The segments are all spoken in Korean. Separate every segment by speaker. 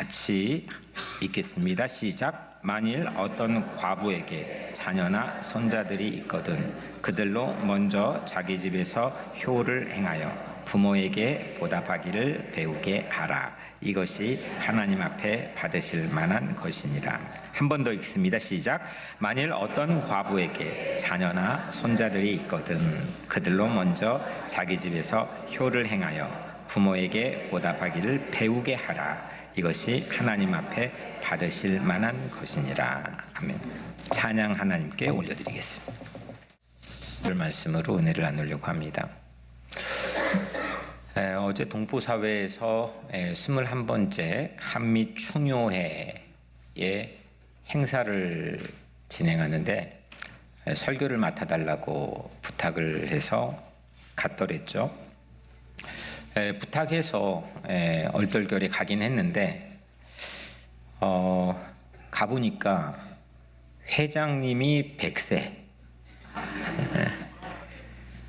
Speaker 1: 같이 읽겠습니다. 시작. 만일 어떤 과부에게 자녀나 손자들이 있거든 그들로 먼저 자기 집에서 효를 행하여 부모에게 보답하기를 배우게 하라. 이것이 하나님 앞에 받으실 만한 것이니라. 한 번 더 읽습니다. 시작. 만일 어떤 과부에게 자녀나 손자들이 있거든 그들로 먼저 자기 집에서 효를 행하여 부모에게 보답하기를 배우게 하라. 이것이 하나님 앞에 받으실 만한 것이니라. 아멘. 찬양 하나님께 올려드리겠습니다. 오늘 말씀으로 은혜를 나누려고 합니다. 어제 동포사회에서 21번째 한미 충효회의 행사를 진행하는데 설교를 맡아달라고 부탁을 해서 갔더랬죠. 부탁해서 얼떨결에 가긴 했는데 가보니까 회장님이 100세,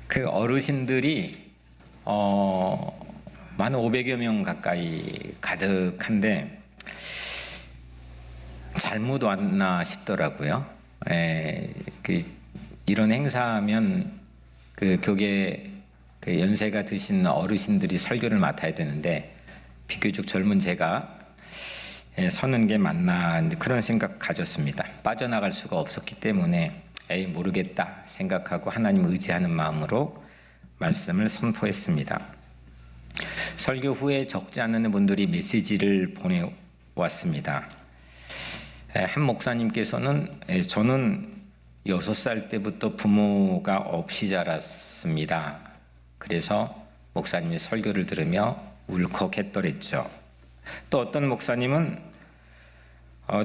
Speaker 1: 그 어르신들이 만 500여 명 가까이 가득한데 잘못 왔나 싶더라고요. 이런 행사하면 그 교계 그 연세가 드신 어르신들이 설교를 맡아야 되는데 비교적 젊은 제가 서는 게 맞나 그런 생각 가졌습니다. 빠져나갈 수가 없었기 때문에 모르겠다 생각하고 하나님 의지하는 마음으로 말씀을 선포했습니다. 설교 후에 적지 않은 분들이 메시지를 보내왔습니다. 한 목사님께서는 저는 6살 때부터 부모가 없이 자랐습니다. 그래서 목사님의 설교를 들으며 울컥했더랬죠. 또 어떤 목사님은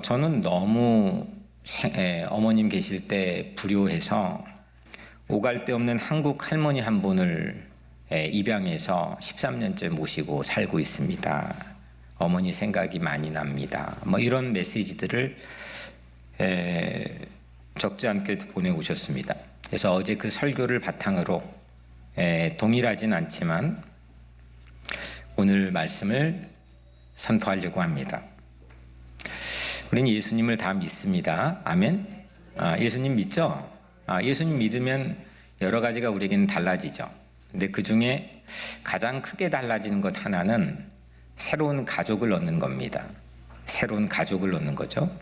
Speaker 1: 저는 너무 어머님 계실 때 불효해서 오갈 데 없는 한국 할머니 한 분을 입양해서 13년째 모시고 살고 있습니다. 어머니 생각이 많이 납니다. 이런 메시지들을 적지 않게 보내오셨습니다. 그래서 어제 그 설교를 바탕으로 동일하진 않지만 오늘 말씀을 선포하려고 합니다. 우리는 예수님을 다 믿습니다. 아멘. 예수님 믿죠? 예수님 믿으면 여러 가지가 우리에게는 달라지죠. 근데 그 중에 가장 크게 달라지는 것 하나는 새로운 가족을 얻는 겁니다. 새로운 가족을 얻는 거죠.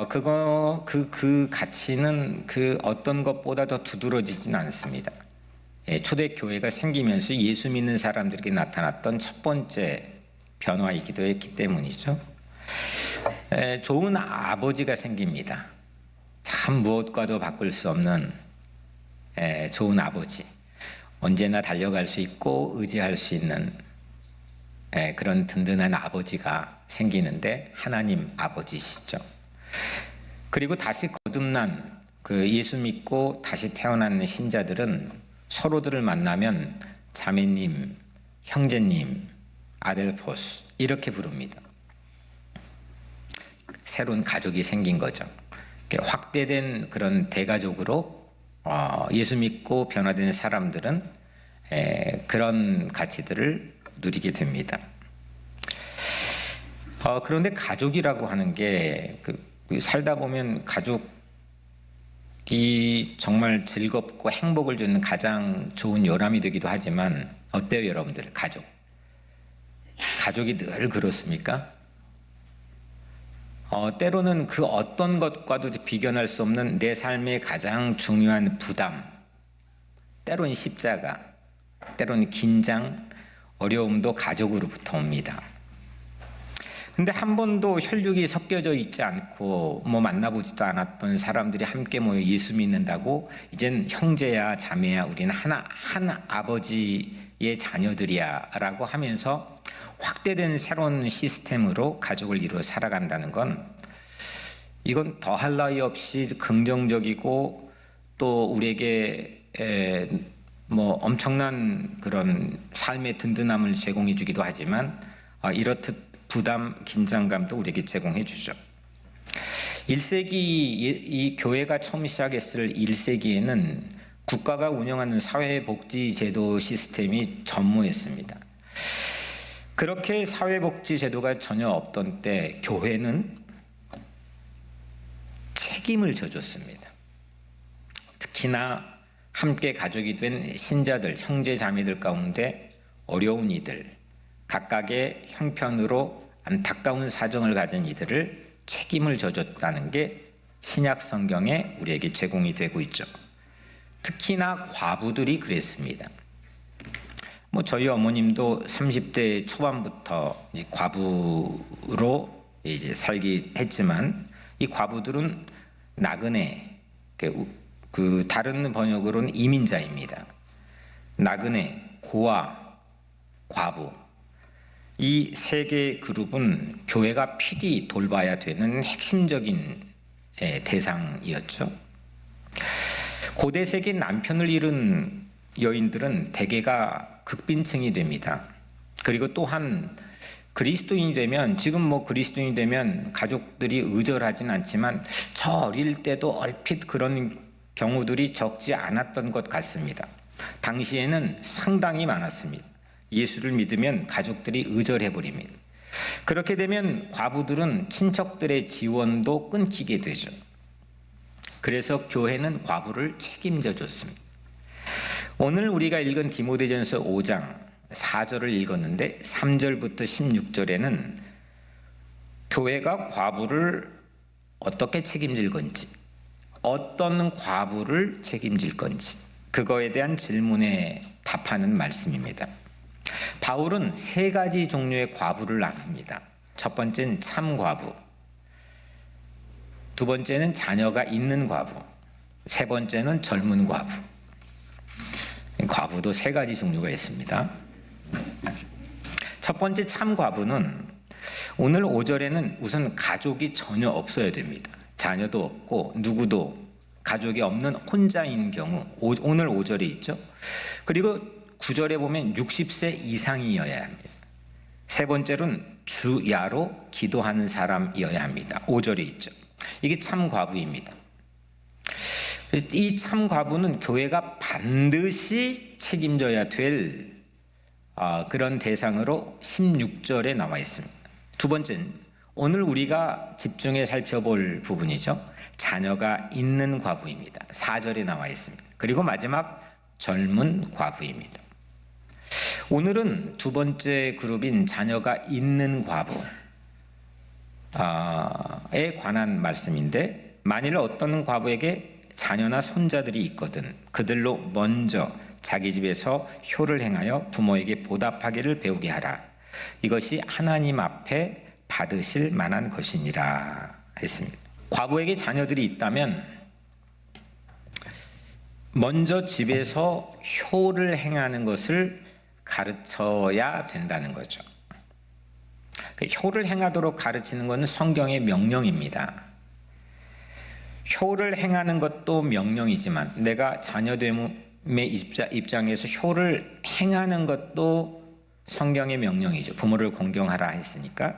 Speaker 1: 그 가치는 그 어떤 것보다 더 두드러지진 않습니다. 초대교회가 생기면서 예수 믿는 사람들에게 나타났던 첫 번째 변화이기도 했기 때문이죠. 좋은 아버지가 생깁니다. 참 무엇과도 바꿀 수 없는 좋은 아버지. 언제나 달려갈 수 있고 의지할 수 있는 그런 든든한 아버지가 생기는데 하나님 아버지시죠. 그리고 다시 거듭난 그 예수 믿고 다시 태어난 신자들은 서로들을 만나면 자매님, 형제님, 아델포스 이렇게 부릅니다. 새로운 가족이 생긴 거죠. 확대된 그런 대가족으로 예수 믿고 변화된 사람들은 그런 가치들을 누리게 됩니다. 그런데 가족이라고 하는 게 살다 보면 가족이 정말 즐겁고 행복을 주는 가장 좋은 요람이 되기도 하지만 어때요 여러분들? 가족이 늘 그렇습니까? 때로는 그 어떤 것과도 비견할 수 없는 내 삶의 가장 중요한 부담, 때로는 십자가, 때로는 긴장, 어려움도 가족으로부터 옵니다. 근데 한 번도 혈육이 섞여져 있지 않고 만나보지도 않았던 사람들이 함께 모여 예수 믿는다고 이젠 형제야 자매야 우리는 한 아버지의 자녀들이야 라고 하면서 확대된 새로운 시스템으로 가족을 이루어 살아간다는 건 이건 더할 나위 없이 긍정적이고 또 우리에게 엄청난 그런 삶의 든든함을 제공해 주기도 하지만 이렇듯 부담, 긴장감도 우리에게 제공해 주죠. 1세기 이 교회가 처음 시작했을 1세기에는 국가가 운영하는 사회복지제도 시스템이 전무했습니다. 그렇게 사회복지 제도가 전혀 없던 때 교회는 책임을 져줬습니다. 특히나 함께 가족이 된 신자들, 형제 자매들 가운데 어려운 이들, 각각의 형편으로 안타까운 사정을 가진 이들을 책임을 져줬다는 게 신약 성경에 우리에게 제공이 되고 있죠. 특히나 과부들이 그랬습니다. 저희 어머님도 30대 초반부터 과부로 이제 살기 했지만, 이 과부들은 나그네, 그 다른 번역으로는 이민자입니다. 나그네, 고아, 과부, 이 세 개의 그룹은 교회가 필히 돌봐야 되는 핵심적인 대상이었죠. 고대 세기 남편을 잃은 여인들은 대개가 극빈층이 됩니다. 그리고 또한 그리스도인이 되면, 지금 그리스도인이 되면 가족들이 의절하진 않지만 저 어릴 때도 얼핏 그런 경우들이 적지 않았던 것 같습니다. 당시에는 상당히 많았습니다. 예수를 믿으면 가족들이 의절해버립니다. 그렇게 되면 과부들은 친척들의 지원도 끊기게 되죠. 그래서 교회는 과부를 책임져 줬습니다. 오늘 우리가 읽은 디모데전서 5장 4절을 읽었는데 3절부터 16절에는 교회가 과부를 어떻게 책임질 건지, 어떤 과부를 책임질 건지, 그거에 대한 질문에 답하는 말씀입니다. 바울은 세 가지 종류의 과부를 나눕니다. 첫 번째는 참 과부, 두 번째는 자녀가 있는 과부, 세 번째는 젊은 과부. 과부도 세 가지 종류가 있습니다. 첫 번째 참 과부는 오늘 5절에는 우선 가족이 전혀 없어야 됩니다. 자녀도 없고 누구도 가족이 없는 혼자인 경우, 오늘 5절에 있죠. 그리고 9절에 보면 60세 이상이어야 합니다. 세 번째로는 주야로 기도하는 사람이어야 합니다. 5절에 있죠. 이게 참 과부입니다. 이 참 과부는 교회가 반드시 책임져야 될 그런 대상으로 16절에 나와 있습니다. 두 번째는 오늘 우리가 집중해 살펴볼 부분이죠. 자녀가 있는 과부입니다. 4절에 나와 있습니다. 그리고 마지막 젊은 과부입니다. 오늘은 두 번째 그룹인 자녀가 있는 과부에 관한 말씀인데, 만일 어떤 과부에게 자녀나 손자들이 있거든 그들로 먼저 자기 집에서 효를 행하여 부모에게 보답하기를 배우게 하라. 이것이 하나님 앞에 받으실 만한 것이니라 했습니다. 과부에게 자녀들이 있다면 먼저 집에서 효를 행하는 것을 가르쳐야 된다는 거죠. 효를 행하도록 가르치는 것은 성경의 명령입니다. 효를 행하는 것도 명령이지만 내가 자녀됨의 입장에서 효를 행하는 것도 성경의 명령이죠. 부모를 공경하라 했으니까.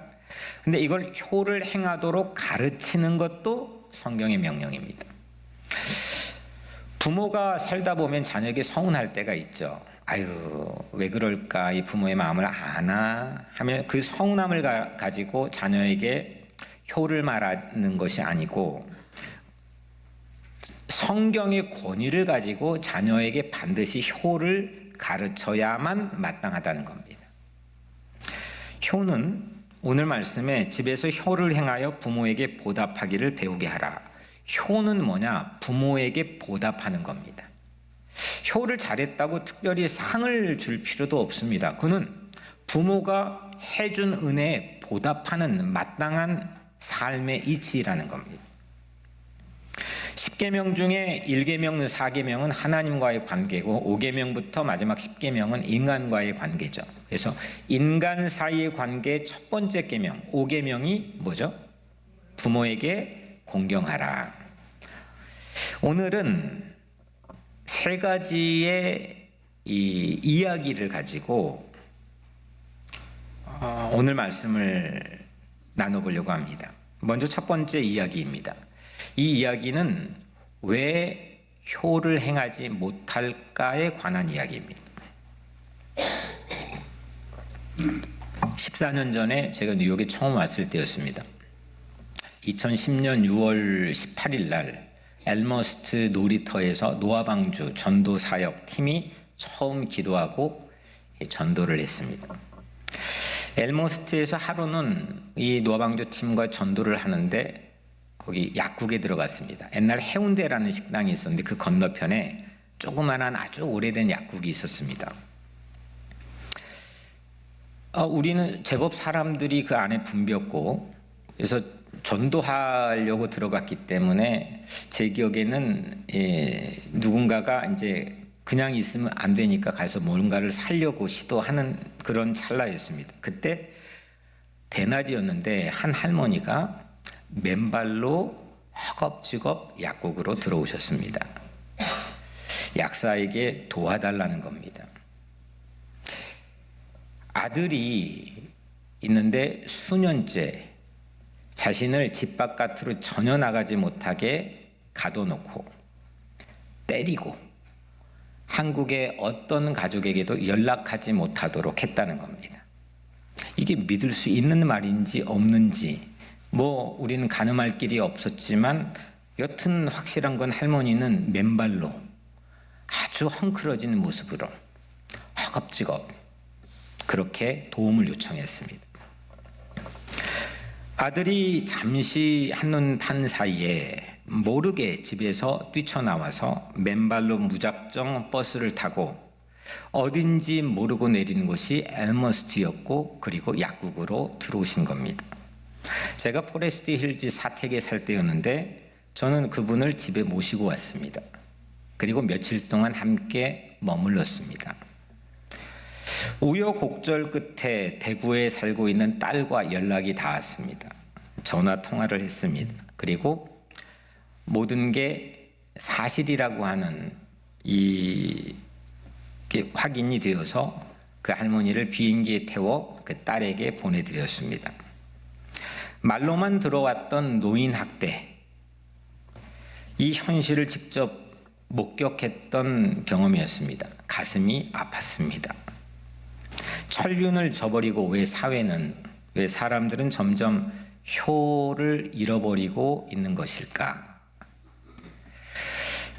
Speaker 1: 근데 이걸 효를 행하도록 가르치는 것도 성경의 명령입니다. 부모가 살다 보면 자녀에게 서운할 때가 있죠. 아유, 왜 그럴까? 이 부모의 마음을 아나? 하면 그 서운함을 가지고 자녀에게 효를 말하는 것이 아니고 성경의 권위를 가지고 자녀에게 반드시 효를 가르쳐야만 마땅하다는 겁니다. 효는 오늘 말씀에 집에서 효를 행하여 부모에게 보답하기를 배우게 하라. 효는 뭐냐? 부모에게 보답하는 겁니다. 효를 잘했다고 특별히 상을 줄 필요도 없습니다. 그는 부모가 해준 은혜에 보답하는 마땅한 삶의 이치라는 겁니다. 10계명 중에 1계명, 4계명은 하나님과의 관계고 5계명부터 마지막 10계명은 인간과의 관계죠. 그래서 인간 사이의 관계의 첫 번째 계명, 5계명이 뭐죠? 부모에게 공경하라. 오늘은 세 가지의 이 이야기를 가지고 오늘 말씀을 나눠보려고 합니다. 먼저 첫 번째 이야기입니다. 이 이야기는 왜 효를 행하지 못할까에 관한 이야기입니다. 14년 전에 제가 뉴욕에 처음 왔을 때였습니다. 2010년 6월 18일 날 엘머스트 놀이터에서 노아방주 전도 사역 팀이 처음 기도하고 전도를 했습니다. 엘머스트에서 하루는 이 노아방주 팀과 전도를 하는데 거기 약국에 들어갔습니다. 옛날 해운대라는 식당이 있었는데 그 건너편에 조그만한 아주 오래된 약국이 있었습니다. 우리는 제법 사람들이 그 안에 붐볐고, 그래서 전도하려고 들어갔기 때문에 제 기억에는 누군가가 이제 그냥 있으면 안 되니까 가서 뭔가를 살려고 시도하는 그런 찰나였습니다. 그때 대낮이었는데 한 할머니가 맨발로 허겁지겁 약국으로 들어오셨습니다. 약사에게 도와달라는 겁니다. 아들이 있는데 수년째 자신을 집 바깥으로 전혀 나가지 못하게 가둬놓고 때리고 한국의 어떤 가족에게도 연락하지 못하도록 했다는 겁니다. 이게 믿을 수 있는 말인지 없는지 우리는 가늠할 길이 없었지만 여튼 확실한 건 할머니는 맨발로 아주 헝클어진 모습으로 허겁지겁 그렇게 도움을 요청했습니다. 아들이 잠시 한눈 판 사이에 모르게 집에서 뛰쳐나와서 맨발로 무작정 버스를 타고 어딘지 모르고 내리는 곳이 엘머스트였고 그리고 약국으로 들어오신 겁니다. 제가 포레스트 힐즈 사택에 살 때였는데 저는 그분을 집에 모시고 왔습니다. 그리고 며칠 동안 함께 머물렀습니다. 우여곡절 끝에 대구에 살고 있는 딸과 연락이 닿았습니다. 전화 통화를 했습니다. 그리고 모든 게 사실이라고 하는 확인이 되어서 그 할머니를 비행기에 태워 그 딸에게 보내드렸습니다. 말로만 들어왔던 노인 학대, 이 현실을 직접 목격했던 경험이었습니다. 가슴이 아팠습니다. 천륜을 저버리고 왜 사람들은 점점 효를 잃어버리고 있는 것일까?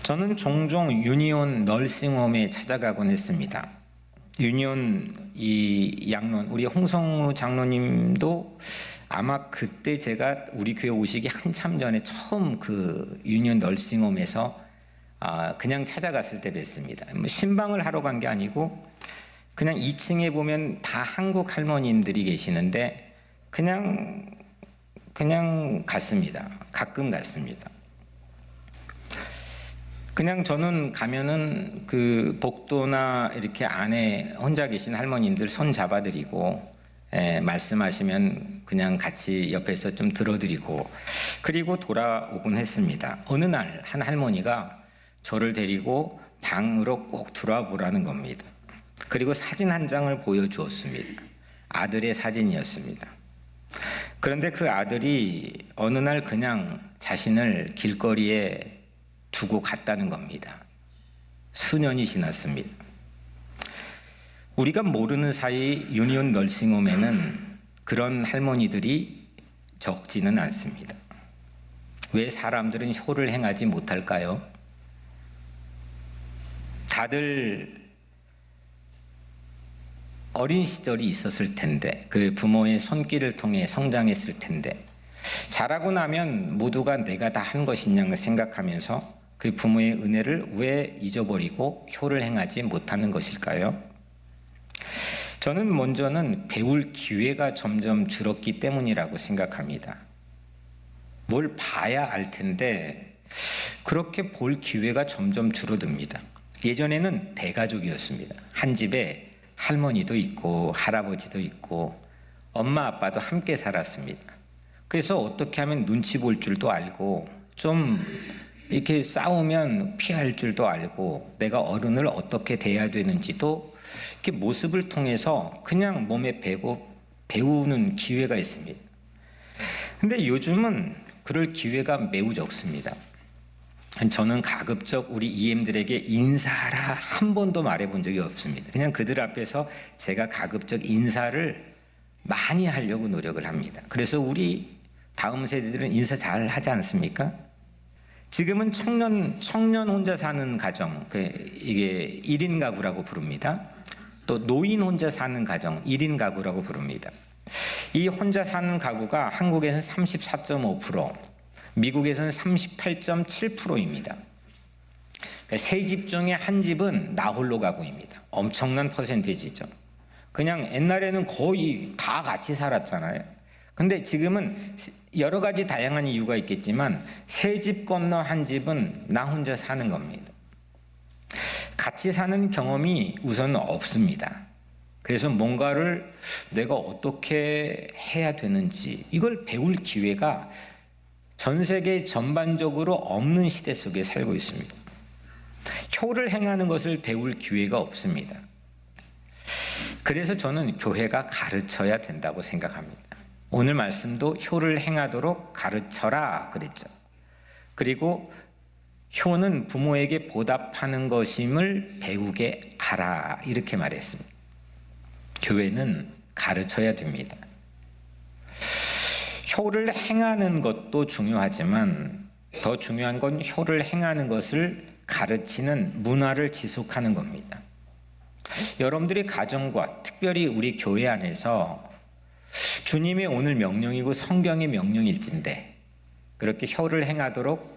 Speaker 1: 저는 종종 유니온 널싱홈에 찾아가곤 했습니다. 유니온 양론, 우리 홍성우 장로님도 아마 그때 제가 우리 교회 오시기 한참 전에 처음 그 유니온 널싱홈에서 그냥 찾아갔을 때 뵀습니다. 신방을 하러 간 게 아니고 그냥 2층에 보면 다 한국 할머님들이 계시는데 그냥 갔습니다. 가끔 갔습니다. 그냥 저는 가면은 그 복도나 이렇게 안에 혼자 계신 할머님들 손 잡아드리고 말씀하시면 그냥 같이 옆에서 좀 들어드리고 그리고 돌아오곤 했습니다. 어느 날 한 할머니가 저를 데리고 방으로 꼭 들어와 보라는 겁니다. 그리고 사진 한 장을 보여주었습니다. 아들의 사진이었습니다. 그런데 그 아들이 어느 날 그냥 자신을 길거리에 두고 갔다는 겁니다. 수년이 지났습니다. 우리가 모르는 사이 유니온 널싱홈에는 그런 할머니들이 적지는 않습니다. 왜 사람들은 효를 행하지 못할까요? 다들 어린 시절이 있었을 텐데 그 부모의 손길을 통해 성장했을 텐데 자라고 나면 모두가 내가 다 한 것이냐 생각하면서 그 부모의 은혜를 왜 잊어버리고 효를 행하지 못하는 것일까요? 저는 먼저는 배울 기회가 점점 줄었기 때문이라고 생각합니다. 뭘 봐야 알 텐데 그렇게 볼 기회가 점점 줄어듭니다. 예전에는 대가족이었습니다. 한 집에 할머니도 있고 할아버지도 있고 엄마 아빠도 함께 살았습니다. 그래서 어떻게 하면 눈치 볼 줄도 알고 좀 이렇게 싸우면 피할 줄도 알고 내가 어른을 어떻게 대해야 되는지도 이렇게 모습을 통해서 그냥 몸에 배고 배우는 기회가 있습니다. 근데 요즘은 그럴 기회가 매우 적습니다. 저는 가급적 우리 EM들에게 인사하라 한 번도 말해본 적이 없습니다. 그냥 그들 앞에서 제가 가급적 인사를 많이 하려고 노력을 합니다. 그래서 우리 다음 세대들은 인사 잘 하지 않습니까? 지금은 청년 혼자 사는 가정, 이게 1인 가구라고 부릅니다. 또 노인 혼자 사는 가정, 1인 가구라고 부릅니다. 이 혼자 사는 가구가 한국에서는 34.5%, 미국에서는 38.7%입니다. 세 집 중에 한 집은 나 홀로 가구입니다. 엄청난 퍼센테이지죠. 그냥 옛날에는 거의 다 같이 살았잖아요. 근데 지금은 여러 가지 다양한 이유가 있겠지만 세 집 건너 한 집은 나 혼자 사는 겁니다. 같이 사는 경험이 우선 없습니다. 그래서 뭔가를 내가 어떻게 해야 되는지 이걸 배울 기회가 전 세계 전반적으로 없는 시대 속에 살고 있습니다. 효를 행하는 것을 배울 기회가 없습니다. 그래서 저는 교회가 가르쳐야 된다고 생각합니다. 오늘 말씀도 효를 행하도록 가르쳐라 그랬죠. 그리고 효는 부모에게 보답하는 것임을 배우게 하라 이렇게 말했습니다. 교회는 가르쳐야 됩니다. 효를 행하는 것도 중요하지만 더 중요한 건 효를 행하는 것을 가르치는 문화를 지속하는 겁니다. 여러분들의 가정과 특별히 우리 교회 안에서 주님의 오늘 명령이고 성경의 명령일진데 그렇게 효를 행하도록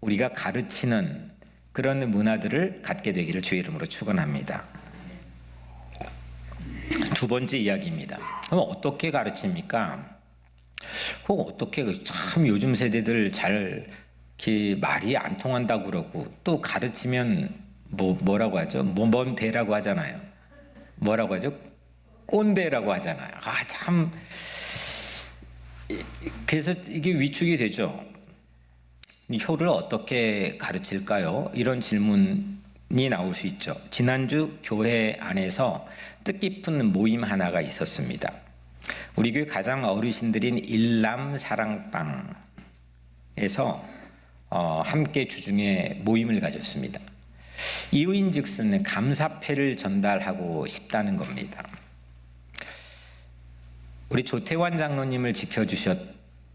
Speaker 1: 우리가 가르치는 그런 문화들을 갖게 되기를 주의 이름으로 축원합니다. 두 번째 이야기입니다. 그럼 어떻게 가르칩니까? 어떻게 참 요즘 세대들 잘 이렇게 말이 안 통한다고 그러고 또 가르치면 뭐라고 하죠? 뭔 대라고 하잖아요. 뭐라고 하죠? 꼰대라고 하잖아요. 참 그래서 이게 위축이 되죠. 효를 어떻게 가르칠까요? 이런 질문이 나올 수 있죠. 지난주 교회 안에서 뜻깊은 모임 하나가 있었습니다. 우리 교회 가장 어르신들인 일남 사랑방에서 함께 주중에 모임을 가졌습니다. 이유인즉슨 감사패를 전달하고 싶다는 겁니다. 우리 조태환 장로님을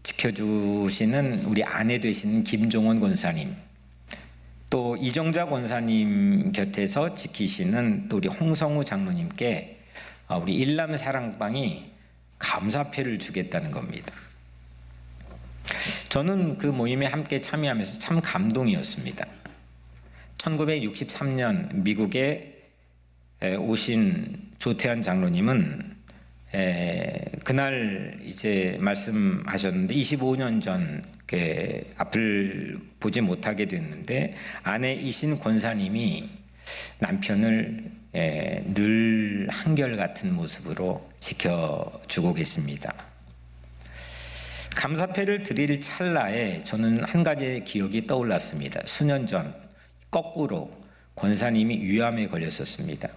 Speaker 1: 지켜주시는 우리 아내 되신 김종원 권사님, 또 이정자 권사님 곁에서 지키시는 또 우리 홍성우 장로님께 우리 일남 사랑방이 감사패를 주겠다는 겁니다. 저는 그 모임에 함께 참여하면서 참 감동이었습니다. 1963년 미국에 오신 조태환 장로님은 그날 이제 말씀하셨는데 25년 전 앞을 보지 못하게 됐는데 아내이신 권사님이 남편을 늘 한결같은 모습으로 지켜주고 계십니다. 감사패를 드릴 찰나에 저는 한 가지의 기억이 떠올랐습니다. 수년 전 거꾸로 권사님이 위암에 걸렸었습니다.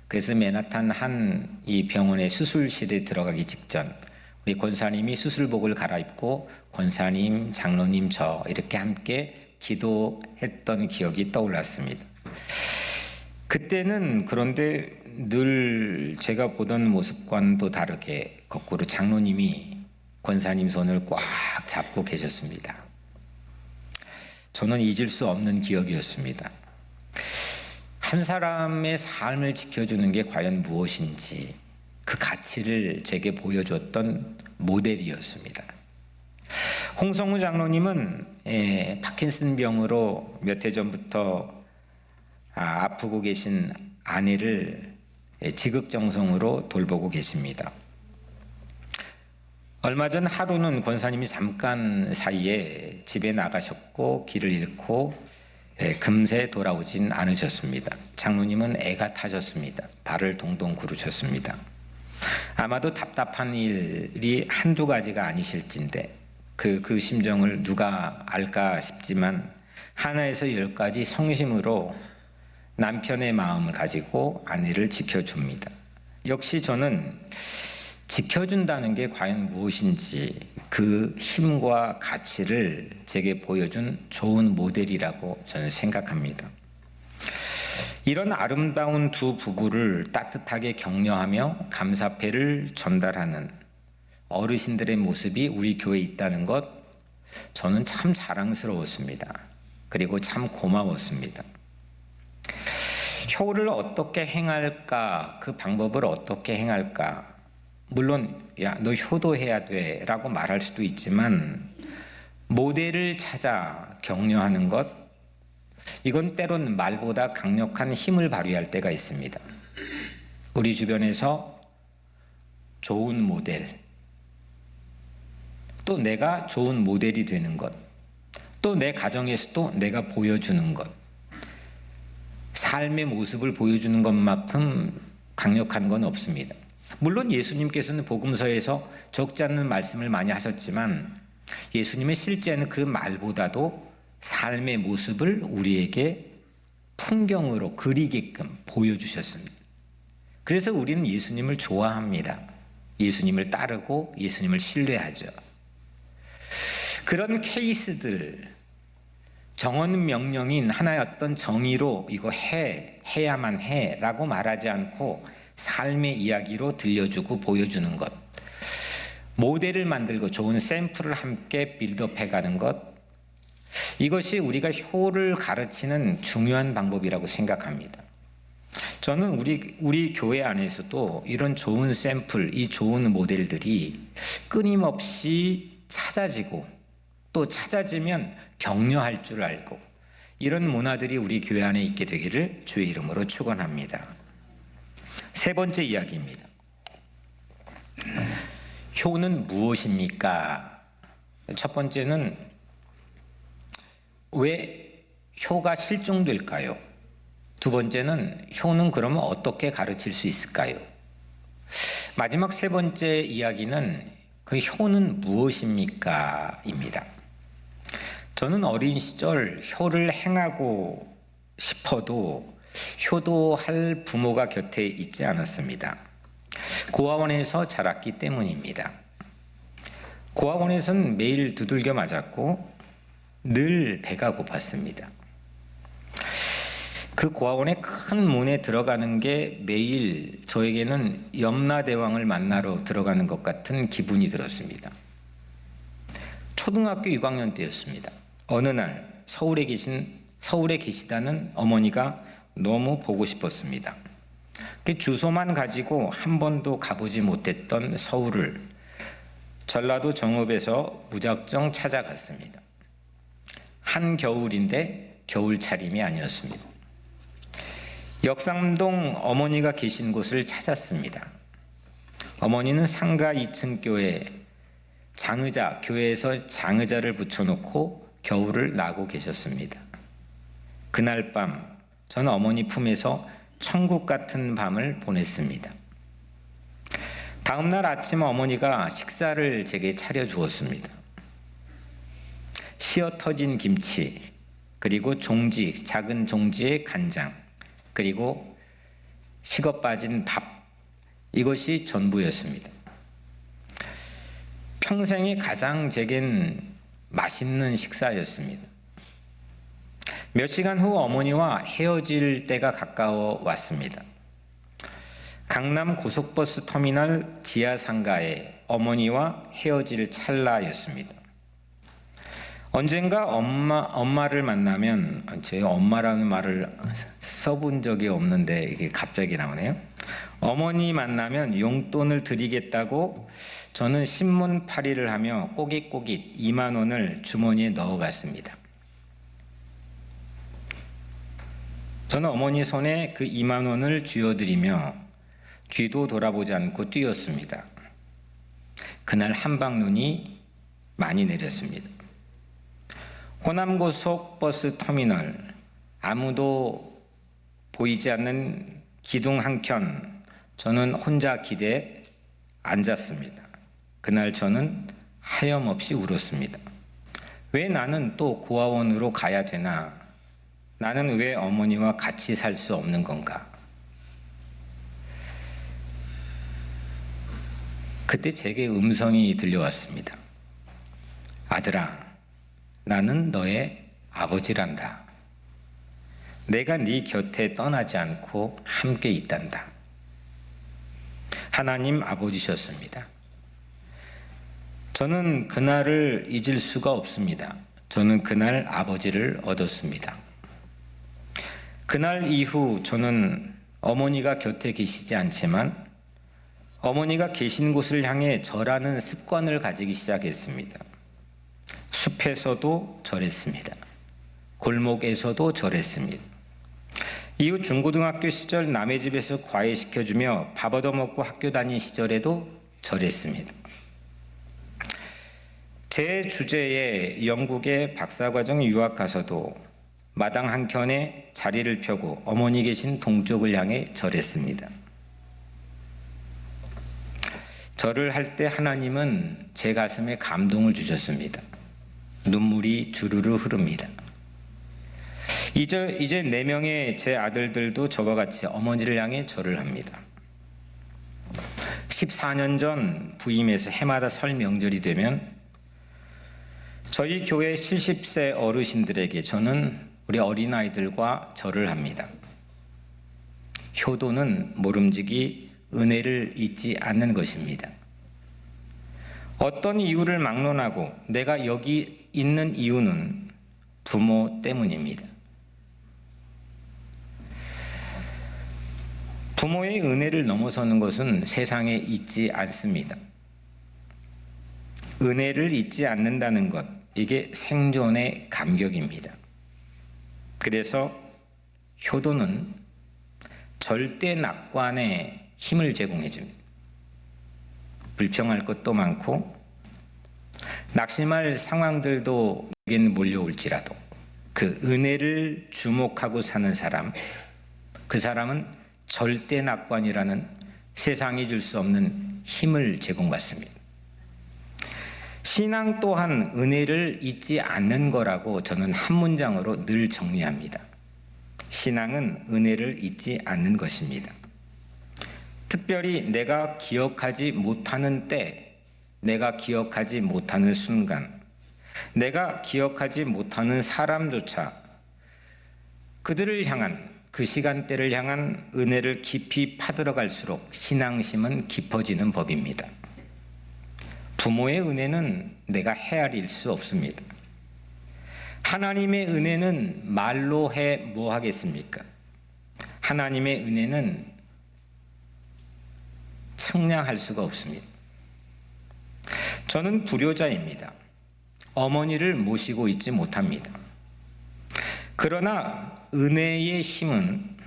Speaker 1: 그래서 맨하탄 한 이 병원의 수술실에 들어가기 직전 우리 권사님이 수술복을 갈아입고 권사님, 장로님 저 이렇게 함께 기도했던 기억이 떠올랐습니다. 그때는 그런데 늘 제가 보던 모습과는 또 다르게 거꾸로 장로님이 권사님 손을 꽉 잡고 계셨습니다. 저는 잊을 수 없는 기억이었습니다. 한 사람의 삶을 지켜주는 게 과연 무엇인지 그 가치를 제게 보여줬던 모델이었습니다. 홍성우 장로님은 파킨슨 병으로 몇 해 전부터 아프고 계신 아내를 지극정성으로 돌보고 계십니다. 얼마 전 하루는 권사님이 잠깐 사이에 집에 나가셨고 길을 잃고 금세 돌아오진 않으셨습니다. 장로님은 애가 타셨습니다. 발을 동동 구르셨습니다. 아마도 답답한 일이 한두 가지가 아니실진데 그 심정을 누가 알까 싶지만 하나에서 10가지 성심으로 남편의 마음을 가지고 아내를 지켜줍니다. 역시 저는 지켜준다는 게 과연 무엇인지 그 힘과 가치를 제게 보여준 좋은 모델이라고 저는 생각합니다. 이런 아름다운 두 부부를 따뜻하게 격려하며 감사패를 전달하는 어르신들의 모습이 우리 교회에 있다는 것, 저는 참 자랑스러웠습니다. 그리고 참 고마웠습니다. 효를 어떻게 행할까, 그 방법을 어떻게 행할까, 물론 야, 너 효도해야 돼 라고 말할 수도 있지만 모델을 찾아 격려하는 것, 이건 때론 말보다 강력한 힘을 발휘할 때가 있습니다. 우리 주변에서 좋은 모델, 또 내가 좋은 모델이 되는 것, 또 내 가정에서도 내가 보여주는 것, 삶의 모습을 보여주는 것만큼 강력한 건 없습니다. 물론 예수님께서는 복음서에서 적지 않은 말씀을 많이 하셨지만 예수님의 실제는 그 말보다도 삶의 모습을 우리에게 풍경으로 그리게끔 보여주셨습니다. 그래서 우리는 예수님을 좋아합니다. 예수님을 따르고 예수님을 신뢰하죠. 그런 케이스들, 정언 명령인 하나의 어떤 정의로 이거 해야만 해라고 말하지 않고 삶의 이야기로 들려주고 보여주는 것, 모델을 만들고 좋은 샘플을 함께 빌드업해가는 것, 이것이 우리가 효를 가르치는 중요한 방법이라고 생각합니다. 저는 우리 교회 안에서도 이런 좋은 샘플, 이 좋은 모델들이 끊임없이 찾아지고 또 찾아지면 격려할 줄 알고 이런 문화들이 우리 교회 안에 있게 되기를 주의 이름으로 축원합니다. 세 번째 이야기입니다. 효는 무엇입니까? 첫 번째는 왜 효가 실종될까요? 두 번째는 효는 그러면 어떻게 가르칠 수 있을까요? 마지막 세 번째 이야기는 그 효는 무엇입니까? 입니다. 저는 어린 시절 효를 행하고 싶어도 효도할 부모가 곁에 있지 않았습니다. 고아원에서 자랐기 때문입니다. 고아원에서는 매일 두들겨 맞았고 늘 배가 고팠습니다. 그 고아원의 큰 문에 들어가는 게 매일 저에게는 염라대왕을 만나러 들어가는 것 같은 기분이 들었습니다. 초등학교 6학년 때였습니다. 어느 날 서울에 계시다는 어머니가 너무 보고 싶었습니다. 그 주소만 가지고 한 번도 가보지 못했던 서울을 전라도 정읍에서 무작정 찾아갔습니다. 한겨울인데 겨울 차림이 아니었습니다. 역삼동 어머니가 계신 곳을 찾았습니다. 어머니는 상가 2층 교회 장의자, 교회에서 장의자를 붙여놓고 겨울을 나고 계셨습니다. 그날 밤 저는 어머니 품에서 천국 같은 밤을 보냈습니다. 다음 날 아침 어머니가 식사를 제게 차려주었습니다. 시어 터진 김치, 그리고 종지, 작은 종지에 간장, 그리고 식어 빠진 밥, 이것이 전부였습니다. 평생에 가장 제겐 맛있는 식사였습니다. 몇 시간 후 어머니와 헤어질 때가 가까워 왔습니다. 강남 고속버스 터미널 지하 상가에 어머니와 헤어질 찰나였습니다. 언젠가 엄마를 만나면, 제가 엄마라는 말을 써본 적이 없는데 이게 갑자기 나오네요. 어머니 만나면 용돈을 드리겠다고 저는 신문팔이를 하며 꼬깃꼬깃 2만 원을 주머니에 넣어갔습니다. 저는 어머니 손에 그 2만 원을 쥐어드리며 뒤도 돌아보지 않고 뛰었습니다. 그날 한방눈이 많이 내렸습니다. 호남고속버스 터미널, 아무도 보이지 않는 기둥 한켠, 저는 혼자 기대에 앉았습니다. 그날 저는 하염없이 울었습니다. 왜 나는 또 고아원으로 가야 되나? 나는 왜 어머니와 같이 살 수 없는 건가? 그때 제게 음성이 들려왔습니다. 아들아, 나는 너의 아버지란다. 내가 네 곁에 떠나지 않고 함께 있단다. 하나님 아버지셨습니다. 저는 그날을 잊을 수가 없습니다. 저는 그날 아버지를 얻었습니다. 그날 이후 저는 어머니가 곁에 계시지 않지만 어머니가 계신 곳을 향해 절하는 습관을 가지기 시작했습니다. 숲에서도 절했습니다. 골목에서도 절했습니다. 이후 중고등학교 시절 남의 집에서 과외시켜주며 밥 얻어먹고 학교 다닌 시절에도 절했습니다. 제 주제에 영국에 박사과정 유학 가서도 마당 한켠에 자리를 펴고 어머니 계신 동쪽을 향해 절했습니다. 절을 할 때 하나님은 제 가슴에 감동을 주셨습니다. 눈물이 주르르 흐릅니다. 이제 4명의 제 아들들도 저와 같이 어머니를 향해 절을 합니다. 14년 전 부임해서 해마다 설 명절이 되면 저희 교회 70세 어르신들에게 저는 우리 어린아이들과 절을 합니다. 효도는 모름지기 은혜를 잊지 않는 것입니다. 어떤 이유를 막론하고 내가 여기 있는 이유는 부모 때문입니다. 부모의 은혜를 넘어서는 것은 세상에 있지 않습니다. 은혜를 잊지 않는다는 것, 이게 생존의 감격입니다. 그래서 효도는 절대 낙관에 힘을 제공해 줍니다. 불평할 것도 많고 낙심할 상황들도 내게는 몰려올지라도 그 은혜를 주목하고 사는 사람, 그 사람은 절대 낙관이라는 세상이 줄 수 없는 힘을 제공받습니다. 신앙 또한 은혜를 잊지 않는 거라고 저는 한 문장으로 늘 정리합니다. 신앙은 은혜를 잊지 않는 것입니다. 특별히 내가 기억하지 못하는 때, 내가 기억하지 못하는 순간, 내가 기억하지 못하는 사람조차 그들을 향한, 그 시간대를 향한 은혜를 깊이 파들어갈수록 신앙심은 깊어지는 법입니다. 부모의 은혜는 내가 헤아릴 수 없습니다. 하나님의 은혜는 말로 해 뭐 하겠습니까? 하나님의 은혜는 측량할 수가 없습니다. 저는 불효자입니다. 어머니를 모시고 있지 못합니다. 그러나 은혜의 힘은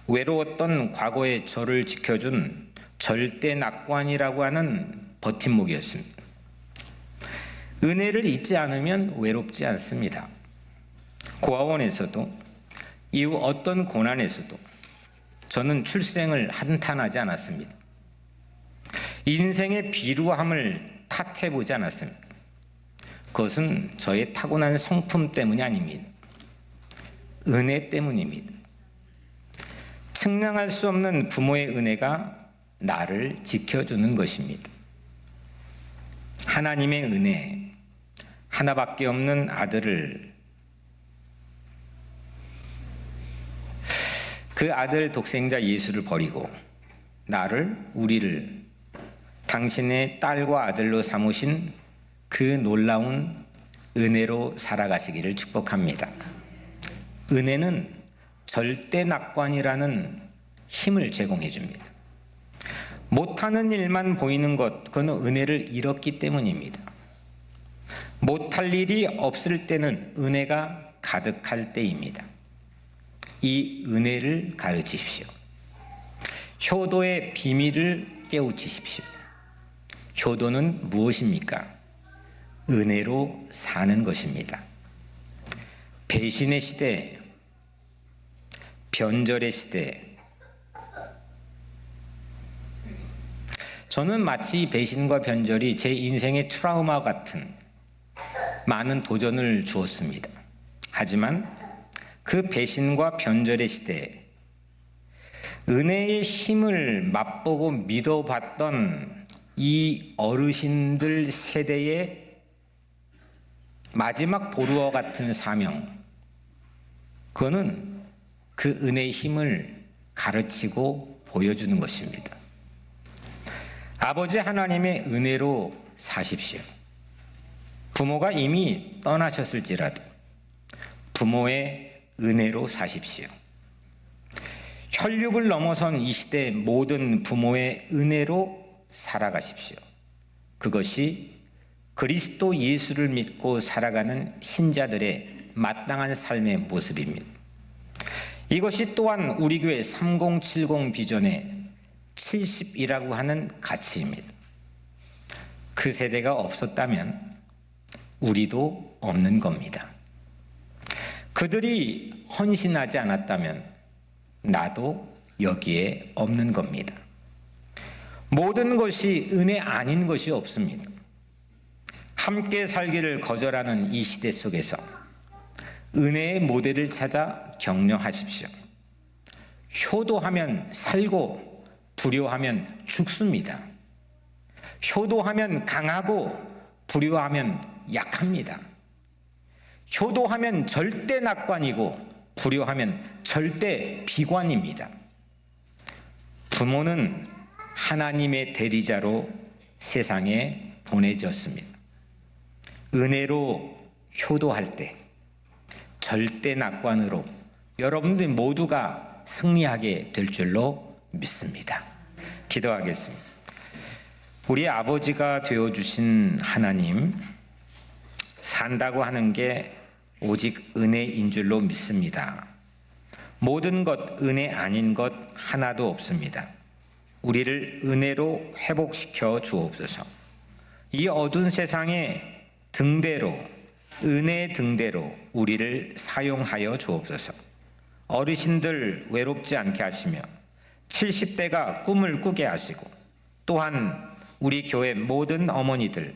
Speaker 1: 외로웠던 과거의 저를 지켜준 절대 낙관이라고 하는 버팀목이었습니다. 은혜를 잊지 않으면 외롭지 않습니다. 고아원에서도 이후 어떤 고난에서도 저는 출생을 한탄하지 않았습니다. 인생의 비루함을 탓해보지 않았습니다. 그것은 저의 타고난 성품 때문이 아닙니다. 은혜 때문입니다. 측량할 수 없는 부모의 은혜가 나를 지켜주는 것입니다. 하나님의 은혜, 하나밖에 없는 아들을, 그 아들 독생자 예수를 버리고 나를, 우리를 당신의 딸과 아들로 삼으신 그 놀라운 은혜로 살아가시기를 축복합니다. 은혜는 절대 낙관이라는 힘을 제공해 줍니다. 못하는 일만 보이는 것, 그건 은혜를 잃었기 때문입니다. 못할 일이 없을 때는 은혜가 가득할 때입니다. 이 은혜를 가르치십시오. 효도의 비밀을 깨우치십시오. 효도는 무엇입니까? 은혜로 사는 것입니다. 배신의 시대, 변절의 시대, 저는 마치 배신과 변절이 제 인생의 트라우마 같은 많은 도전을 주었습니다. 하지만 그 배신과 변절의 시대에 은혜의 힘을 맛보고 믿어봤던 이 어르신들 세대의 마지막 보루와 같은 사명, 그거는 그 은혜의 힘을 가르치고 보여주는 것입니다. 아버지 하나님의 은혜로 사십시오. 부모가 이미 떠나셨을지라도 부모의 은혜로 사십시오. 혈육을 넘어선 이 시대 모든 부모의 은혜로 살아가십시오. 그것이 그리스도 예수를 믿고 살아가는 신자들의 마땅한 삶의 모습입니다. 이것이 또한 우리 교회 3070 비전의 70이라고 하는 가치입니다. 그 세대가 없었다면 우리도 없는 겁니다. 그들이 헌신하지 않았다면 나도 여기에 없는 겁니다. 모든 것이 은혜 아닌 것이 없습니다. 함께 살기를 거절하는 이 시대 속에서 은혜의 모델을 찾아 격려하십시오. 효도하면 살고 불효하면 죽습니다. 효도하면 강하고 불효하면 약합니다. 효도하면 절대 낙관이고 불효하면 절대 비관입니다. 부모는 하나님의 대리자로 세상에 보내졌습니다. 은혜로 효도할 때 절대 낙관으로 여러분들 모두가 승리하게 될 줄로 믿습니다. 기도하겠습니다. 우리 아버지가 되어주신 하나님, 산다고 하는 게 오직 은혜인 줄로 믿습니다. 모든 것 은혜 아닌 것 하나도 없습니다. 우리를 은혜로 회복시켜 주옵소서. 이 어두운 세상에 등대로, 은혜의 등대로 우리를 사용하여 주옵소서. 어르신들 외롭지 않게 하시며 70대가 꿈을 꾸게 하시고, 또한 우리 교회 모든 어머니들,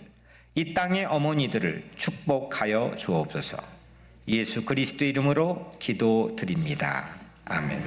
Speaker 1: 이 땅의 어머니들을 축복하여 주옵소서. 예수 그리스도 이름으로 기도드립니다. 아멘.